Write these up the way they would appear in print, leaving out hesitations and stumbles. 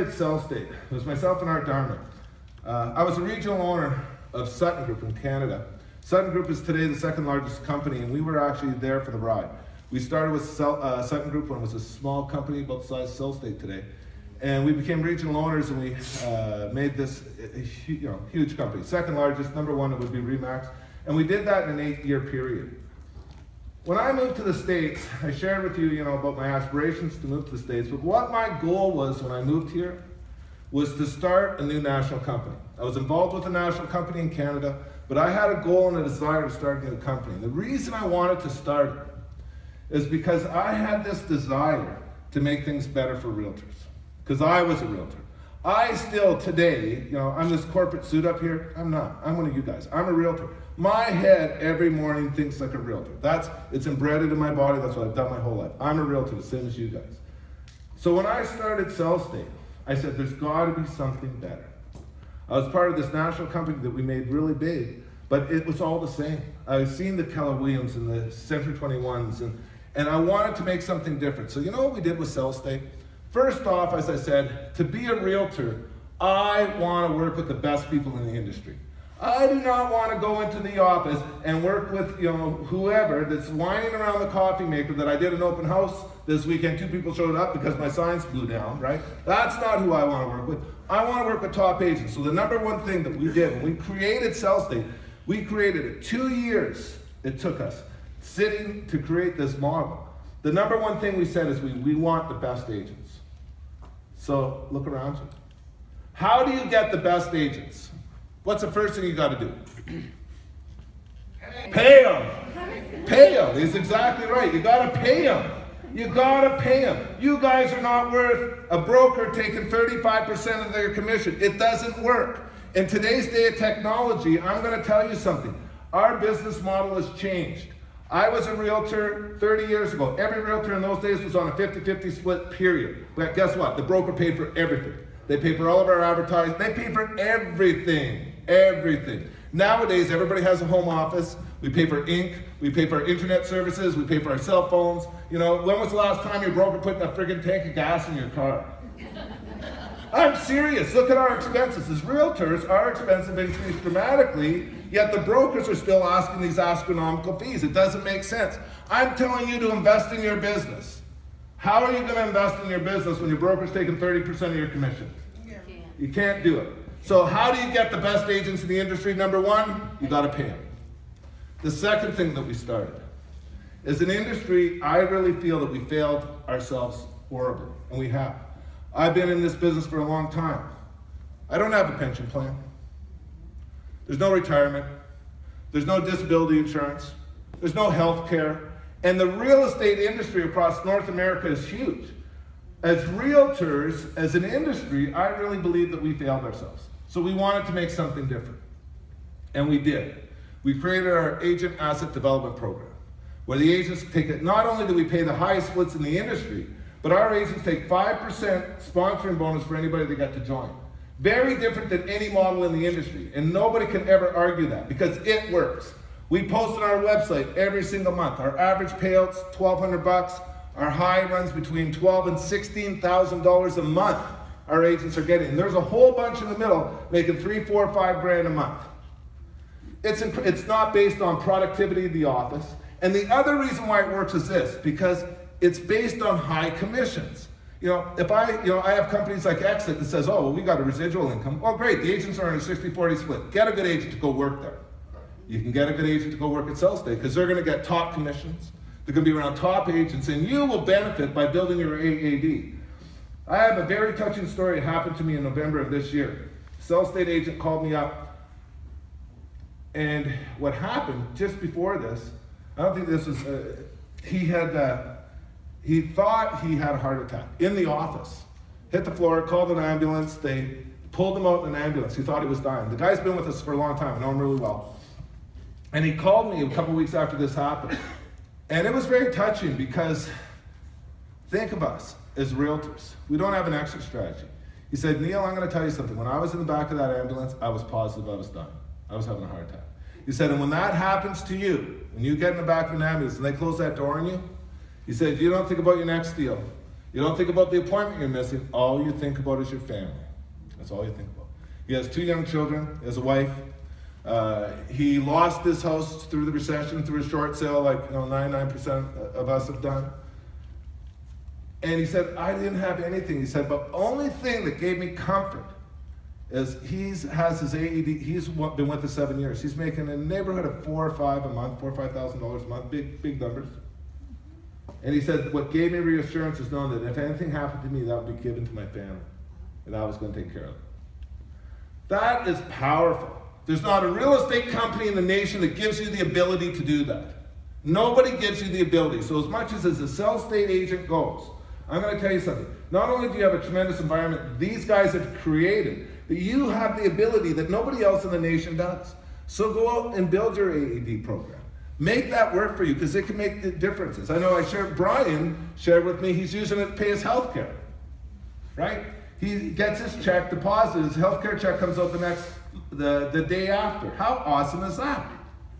started Sellstate, it was myself and Art Darman. I was a regional owner of Sutton Group in Canada. Sutton Group is today the second largest company, and we were actually there for the ride. We started with Sutton Group when it was a small company about the size of Sellstate today. And we became regional owners, and we made this huge company. Second largest, number one, it would be Remax. And we did that in an 8-year period. When I moved to the States, I shared with you, about my aspirations to move to the States, but what my goal was when I moved here was to start a new national company. I was involved with a national company in Canada, but I had a goal and a desire to start a new company. And the reason I wanted to start it is because I had this desire to make things better for realtors, because I was a realtor. I still today, I'm this corporate suit up here. I'm not. I'm one of you guys. I'm a realtor. My head every morning thinks like a realtor. It's embedded in my body. That's what I've done my whole life. I'm a realtor, the same as you guys. So when I started Sellstate, I said, there's got to be something better. I was part of this national company that we made really big, but it was all the same. I've seen the Keller Williams and the Century 21s, and I wanted to make something different. So you know what we did with Sellstate? First off, as I said, to be a realtor, I want to work with the best people in the industry. I do not want to go into the office and work with whoever that's whining around the coffee maker that I did an open house this weekend. 2 people showed up because my signs blew down, right? That's not who I want to work with. I want to work with top agents. So the number one thing that we did when we created Sellstate, we created it. 2 years it took us sitting to create this model. The number one thing we said is we want the best agents. So look around you. How do you get the best agents? What's the first thing you got to do? Pay them. Pay them is exactly right. You got to pay them. You got to pay them. You guys are not worth a broker taking 35% of their commission. It doesn't work. In today's day of technology, I'm going to tell you something. Our business model has changed. I was a realtor 30 years ago. Every realtor in those days was on a 50-50 split, period. But guess what? The broker paid for everything. They paid for all of our advertising. They paid for everything, everything. Nowadays, everybody has a home office. We pay for ink. We pay for our internet services. We pay for our cell phones. When was the last time your broker put a friggin' tank of gas in your car? I'm serious. Look at our expenses. As realtors, our expenses have increased dramatically, yet the brokers are still asking these astronomical fees. It doesn't make sense. I'm telling you to invest in your business. How are you going to invest in your business when your broker's taking 30% of your commission? You can't do it. So how do you get the best agents in the industry? Number one, you got to pay them. The second thing that we started, as an industry, I really feel that we failed ourselves horribly, and we have. I've been in this business for a long time. I don't have a pension plan. There's no retirement. There's no disability insurance. There's no health care. And the real estate industry across North America is huge. As realtors, as an industry, I really believe that we failed ourselves. So we wanted to make something different. And we did. We created our agent asset development program, where the agents take it. Not only do we pay the highest splits in the industry, but our agents take 5% sponsoring bonus for anybody that got to join. Very different than any model in the industry, and nobody can ever argue that because it works. We post on our website every single month. Our average payout's $1,200. Our high runs between $12,000 and $16,000 a month. Our agents are getting. And there's a whole bunch in the middle making $3, $4, $5 grand a month. It's not based on productivity of the office. And the other reason why it works is this, because it's based on high commissions. If I have companies like Exit that says, oh, well, we got a residual income. Well, great, the agents are in a 60-40 split. Get a good agent to go work there. You can get a good agent to go work at Sellstate because they're going to get top commissions. They're going to be around top agents, and you will benefit by building your AAD. I have a very touching story that happened to me in November of this year. Sellstate agent called me up, and what happened just before this, I don't think this was, he thought he had a heart attack in the office. Hit the floor, called an ambulance. They pulled him out in an ambulance. He thought he was dying. The guy's been with us for a long time. I know him really well. And he called me a couple weeks after this happened. And it was very touching because think of us as realtors. We don't have an exit strategy. He said, Neil, I'm going to tell you something. When I was in the back of that ambulance, I was positive I was dying. I was having a heart attack. He said, and when that happens to you, when you get in the back of an ambulance and they close that door on you, he said, you don't think about your next deal. You don't think about the appointment you're missing. All you think about is your family. That's all you think about. He has 2 young children, he has a wife. He lost this house through the recession, through a short sale, like 99% of us have done. And he said, I didn't have anything. He said, but only thing that gave me comfort is he has his AED. He's been with us 7 years. He's making in the neighborhood of $4,000 or $5,000 or $5,000 a month, big numbers. And he said, what gave me reassurance is knowing that if anything happened to me, that would be given to my family, and I was going to take care of it. That is powerful. There's not a real estate company in the nation that gives you the ability to do that. Nobody gives you the ability. So as much as a Sellstate agent goes, I'm going to tell you something. Not only do you have a tremendous environment these guys have created, but you have the ability that nobody else in the nation does. So go out and build your AED program. Make that work for you, because it can make differences. I know Brian shared with me he's using it to pay his health care, right? He gets his check deposited, his health care check comes out the day after. How awesome is that,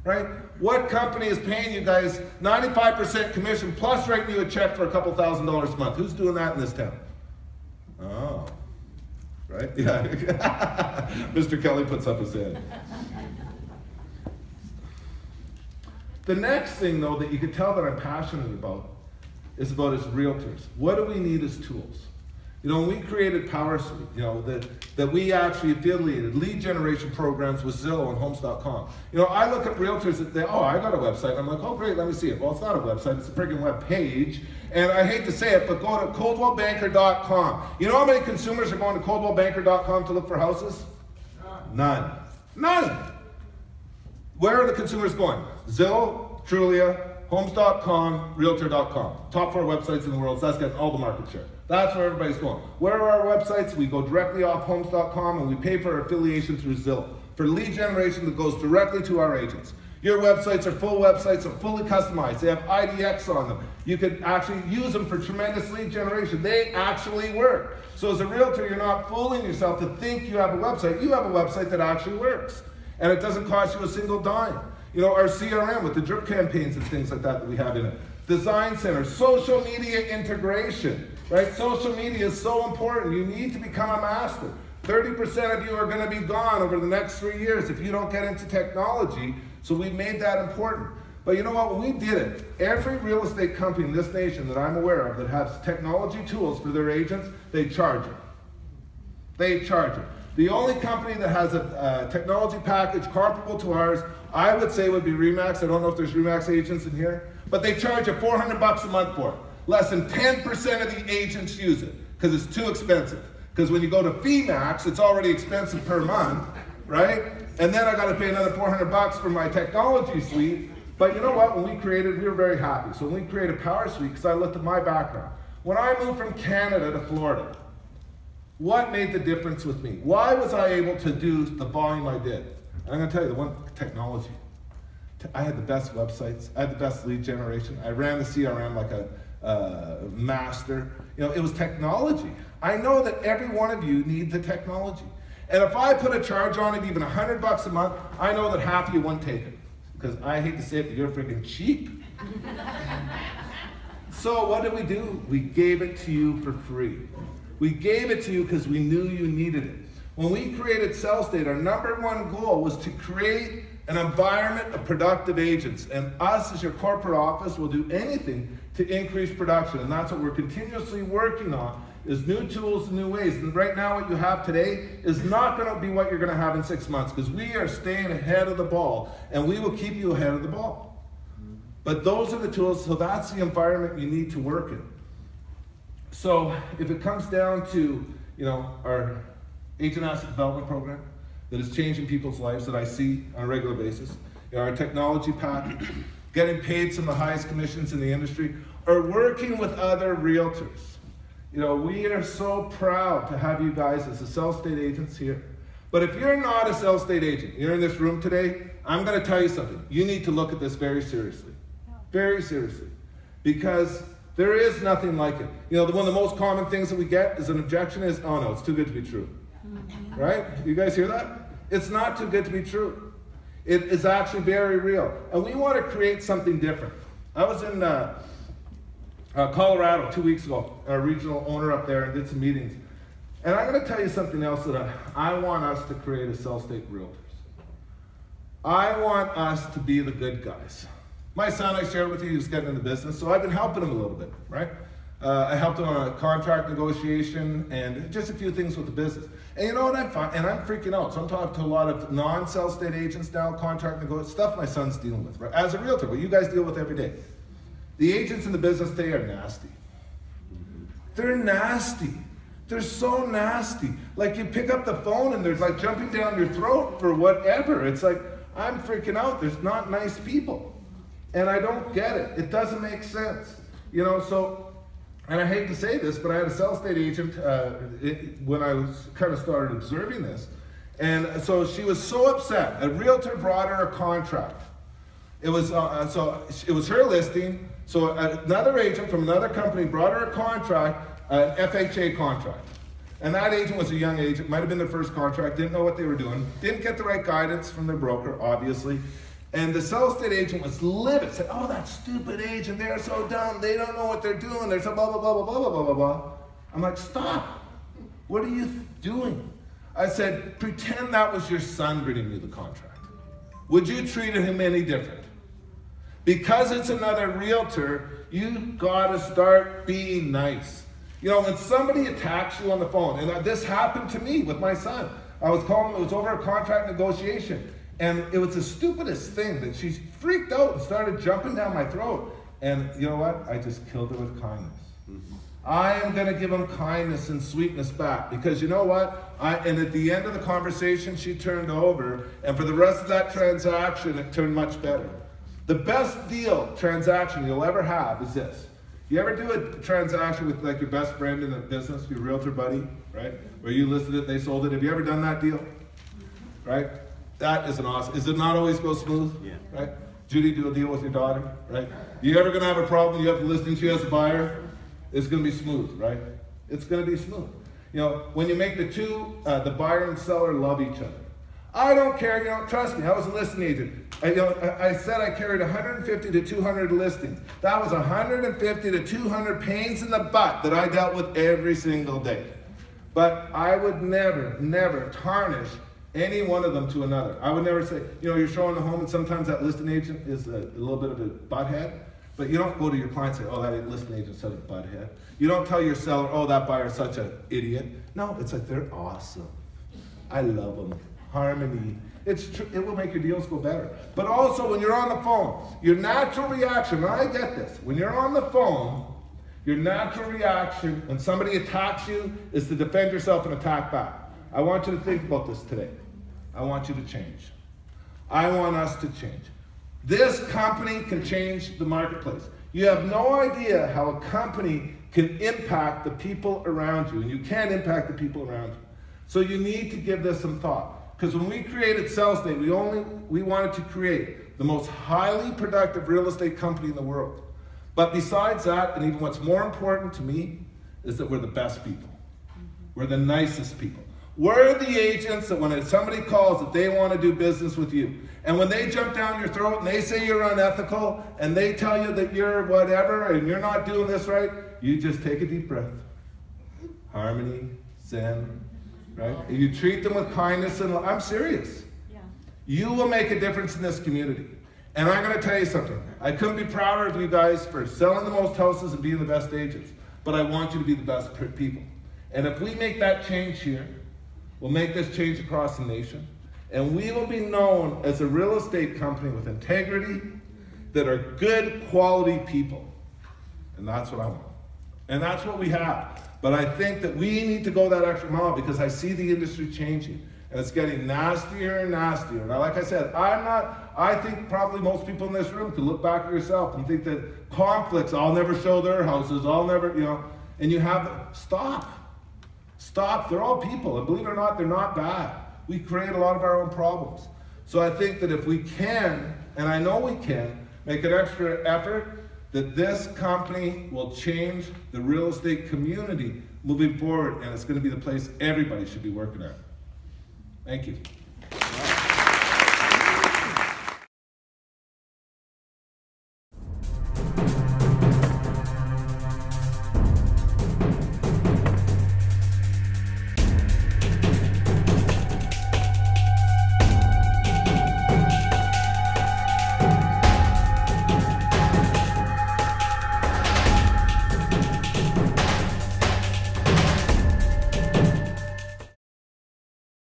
right? What company is paying you guys 95% commission plus writing you a check for a couple $1,000s a month? Who's doing that in this town? Oh, right? Yeah. Mr. Kelly puts up his hand. The next thing, though, that you can tell that I'm passionate about is about his realtors. What do we need as tools? When we created PowerSuite, that we actually affiliated lead generation programs with Zillow and Homes.com. I look at realtors that say, oh, I got a website. I'm like, oh, great, let me see it. Well, it's not a website, it's a freaking web page. And I hate to say it, but go to ColdwellBanker.com. You know how many consumers are going to ColdwellBanker.com to look for houses? None. Where are the consumers going? Zillow, Trulia, Homes.com, Realtor.com. Top 4 websites in the world, so that's getting all the market share. That's where everybody's going. Where are our websites? We go directly off Homes.com and we pay for our affiliation through Zillow. For lead generation that goes directly to our agents. Your websites are full websites, are fully customized. They have IDX on them. You could actually use them for tremendous lead generation. They actually work. So as a realtor, you're not fooling yourself to think you have a website. You have a website that actually works. And it doesn't cost you a single dime. Our CRM with the drip campaigns and things like that we have in it. Design center, social media integration, right? Social media is so important. You need to become a master. 30% of you are going to be gone over the next 3 years if you don't get into technology. So we made that important. But you know what? When we did it, every real estate company in this nation that I'm aware of that has technology tools for their agents, they charge it. They charge it. The only company that has a technology package comparable to ours, I would say would be RE/MAX. I don't know if there's RE/MAX agents in here, but they charge you $400 a month for it. Less than 10% of the agents use it because it's too expensive. Because when you go to FEMAX, it's already expensive per month, right? And then I got to pay another $400 for my technology suite. But you know what? When we created, we were very happy. So when we created PowerSuite, because I looked at my background. When I moved from Canada to Florida, what made the difference with me? Why was I able to do the volume I did? And I'm going to tell you, the one technology. I had the best websites. I had the best lead generation. I ran the CRM like a master. It was technology. I know that every one of you need the technology. And if I put a charge on it, even $100 a month, I know that half of you won't take it. Because I hate to say it, but you're freaking cheap. So what did we do? We gave it to you for free. We gave it to you because we knew you needed it. When we created Sellstate, our #1 goal was to create an environment of productive agents. And us as your corporate office will do anything to increase production. And that's what we're continuously working on, is new tools and new ways. And right now what you have today is not going to be what you're going to have in 6 months, because we are staying ahead of the ball, and we will keep you ahead of the ball. But those are the tools, so that's the environment you need to work in. So if it comes down to, our agent asset development program that is changing people's lives that I see on a regular basis, our technology package, getting paid some of the highest commissions in the industry, or working with other realtors. We are so proud to have you guys as the Sellstate agents here. But if you're not a Sellstate agent, you're in this room today, I'm going to tell you something. You need to look at this very seriously. Very seriously. Because there is nothing like it. One of the most common things that we get is an objection is, oh no, it's too good to be true. Right? You guys hear that? It's not too good to be true. It is actually very real. And we want to create something different. I was in Colorado 2 weeks ago, our regional owner up there, and did some meetings. And I'm going to tell you something else that I want us to create as Sellstate Realtors. I want us to be the good guys. My son, I shared with you, he was getting into business, so I've been helping him a little bit, right? I helped him on a contract negotiation and just a few things with the business. And you know what I'm finding? And I'm freaking out. So I'm talking to a lot of non-Sellstate agents now, contract negotiation, stuff my son's dealing with, right? As a realtor, what you guys deal with every day. The agents in the business today are nasty. They're nasty. They're so nasty. Like you pick up the phone and they're like jumping down your throat for whatever. It's like, I'm freaking out. There's not nice people. And I don't get it. It doesn't make sense. You know, so, and I hate to say this, but I had a Sellstate agent when I was kind of started observing this. And so she was so upset. A realtor brought her a contract. It was, it was her listing. So another agent from another company brought her a contract, an FHA contract. And that agent was a young agent, might have been their first contract, didn't know what they were doing, didn't get the right guidance from their broker, obviously. And the Sellstate agent was livid, said, oh, that stupid agent, they're so dumb, they don't know what they're doing, they're so blah, blah, blah, blah, blah, blah, blah, blah. I'm like, stop, what are you doing? I said, pretend that was your son bringing you the contract. Would you treat him any different? Because it's another realtor, you gotta start being nice. You know, when somebody attacks you on the phone, and this happened to me with my son. I was calling, it was over a contract negotiation. And it was the stupidest thing that she freaked out and started jumping down my throat. And you know what? I just killed her with kindness. I am going to give him kindness and sweetness back because you know what? And at the end of the conversation, she turned over. And for the rest of that transaction, it turned much better. The best deal transaction you'll ever have is this. You ever do a transaction with like your best friend in the business, your realtor buddy, right? Where you listed it, they sold it. Have you ever done that deal? Right? That is an awesome. Does it not always go smooth? Yeah. Right? Judy, do a deal with your daughter, right? You ever gonna have a problem? You have to listen to you as a buyer. It's gonna be smooth, right? It's gonna be smooth. You know, when you make the two, the buyer and seller love each other. I don't care. You know, trust me. I was a listing agent. I said I carried 150 to 200 listings. That was 150 to 200 pains in the butt that I dealt with every single day. But I would never, never tarnish any one of them to another. I would never say, you know, you're showing the home and sometimes that listing agent is a little bit of a butthead, but you don't go to your client and say, oh, that listing agent's such a butthead. You don't tell your seller, oh, that buyer's such an idiot. No, it's like, they're awesome. I love them. Harmony. It's true, it will make your deals go better. But also when you're on the phone, your natural reaction, and I get this, when you're on the phone, your natural reaction when somebody attacks you is to defend yourself and attack back. I want you to think about this today. I want you to change. I want us to change. This company can change the marketplace. You have no idea how a company can impact the people around you, and you can impact the people around you. So you need to give this some thought. Because when we created Sellstate, we wanted to create the most highly productive real estate company in the world. But besides that, and even what's more important to me, is that we're the best people. We're the nicest people. We're the agents that when somebody calls that they want to do business with you. And when they jump down your throat and they say you're unethical and they tell you that you're whatever and you're not doing this right, you just take a deep breath. Harmony, Zen, right? And you treat them with kindness and I'm serious. Yeah. You will make a difference in this community. And I'm going to tell you something. I couldn't be prouder of you guys for selling the most houses and being the best agents. But I want you to be the best people. And if we make that change here, we'll make this change across the nation. And we will be known as a real estate company with integrity that are good quality people. And that's what I want. And that's what we have. But I think that we need to go that extra mile because I see the industry changing. And it's getting nastier and nastier. Now, like I said, I think probably most people in this room could look back at yourself and think that conflicts, I'll never show their houses, I'll never, you know, and you have, stop. Stop, they're all people, and believe it or not, they're not bad. We create a lot of our own problems. So I think that if we can, and I know we can, make an extra effort, that this company will change the real estate community moving forward, and it's going to be the place everybody should be working at. Thank you.